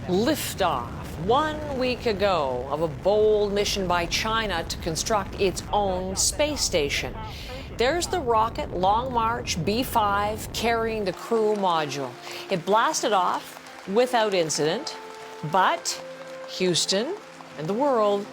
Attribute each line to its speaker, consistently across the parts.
Speaker 1: Liftoff 1 week ago of a bold mission by China to construct its own space station. There's the rocket Long March B5 carrying the crew module. It blasted off without incident, but Houston and the world,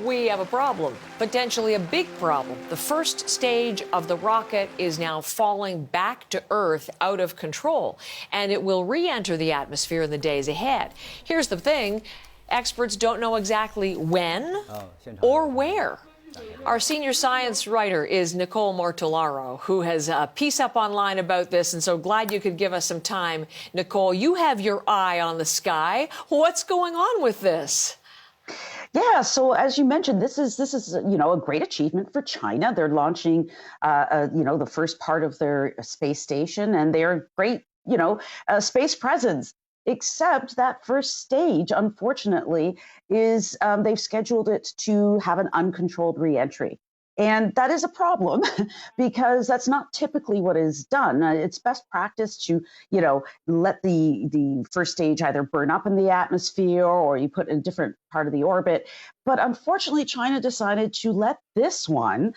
Speaker 1: we have a problem, potentially a big problem. The first stage of the rocket is now falling back to Earth out of control, and it will re-enter the atmosphere in the days ahead. Here's the thing, experts don't know exactly when or where. Our senior science writer is Nicole Mortellaro, who has a piece up online about this, and so glad you could give us some time. Nicole, you have your eye on the sky. What's going on with this?
Speaker 2: Yeah, so as you mentioned, this is a great achievement for China. They're launching the first part of their space station, and they're great space presence. Except that first stage, unfortunately, is they've scheduled it to have an uncontrolled reentry. And that is a problem because that's not typically what is done. It's best practice to, let the first stage either burn up in the atmosphere or you put in a different part of the orbit. But unfortunately, China decided to let this one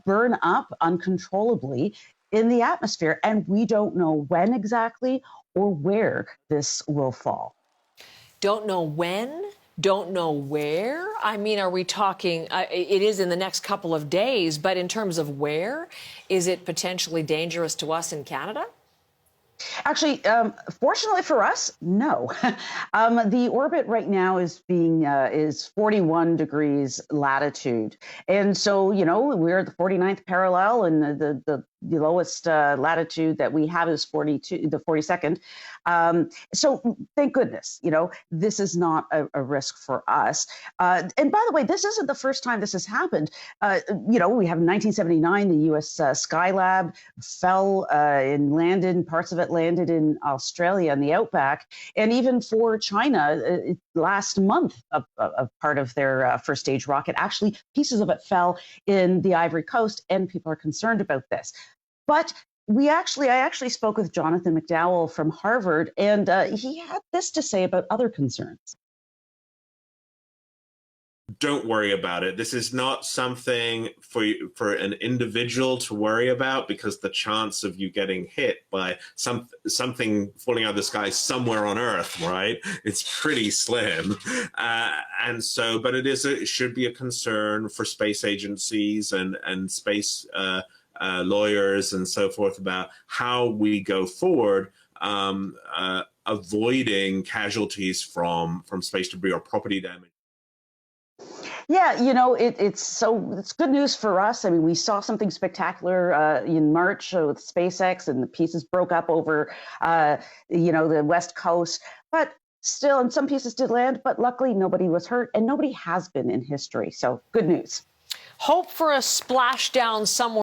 Speaker 2: burn up uncontrollably in the atmosphere. And we don't know when exactly or where this will fall.
Speaker 1: Don't know when? Don't know where? I mean, are we talking, it is in the next couple of days, but in terms of where, is it potentially dangerous to us in Canada?
Speaker 2: Actually, fortunately for us, no. The orbit right now is 41 degrees latitude. And so, we're at the 49th parallel, and the lowest latitude that we have is the 42nd. So thank goodness, this is not a risk for us. And by the way, this isn't the first time this has happened. We have in 1979, the U.S. Skylab fell and landed, parts of it landed in Australia in the outback. And even for China, last month, a part of their first stage rocket, actually pieces of it fell in the Ivory Coast, and people are concerned about this. But I actually spoke with Jonathan McDowell from Harvard, and he had this to say about other concerns.
Speaker 3: Don't worry about it. This is not something for an individual to worry about, because the chance of you getting hit by something falling out of the sky somewhere on Earth, right? It's pretty slim. But it should be a concern for space agencies and space lawyers and so forth about how we go forward, avoiding casualties from space debris or property damage.
Speaker 2: Yeah, it's good news for us. I mean, we saw something spectacular in March with SpaceX, and the pieces broke up over, the West Coast. But still, and some pieces did land, but luckily nobody was hurt, and nobody has been in history. So good news.
Speaker 1: Hope for a splashdown somewhere.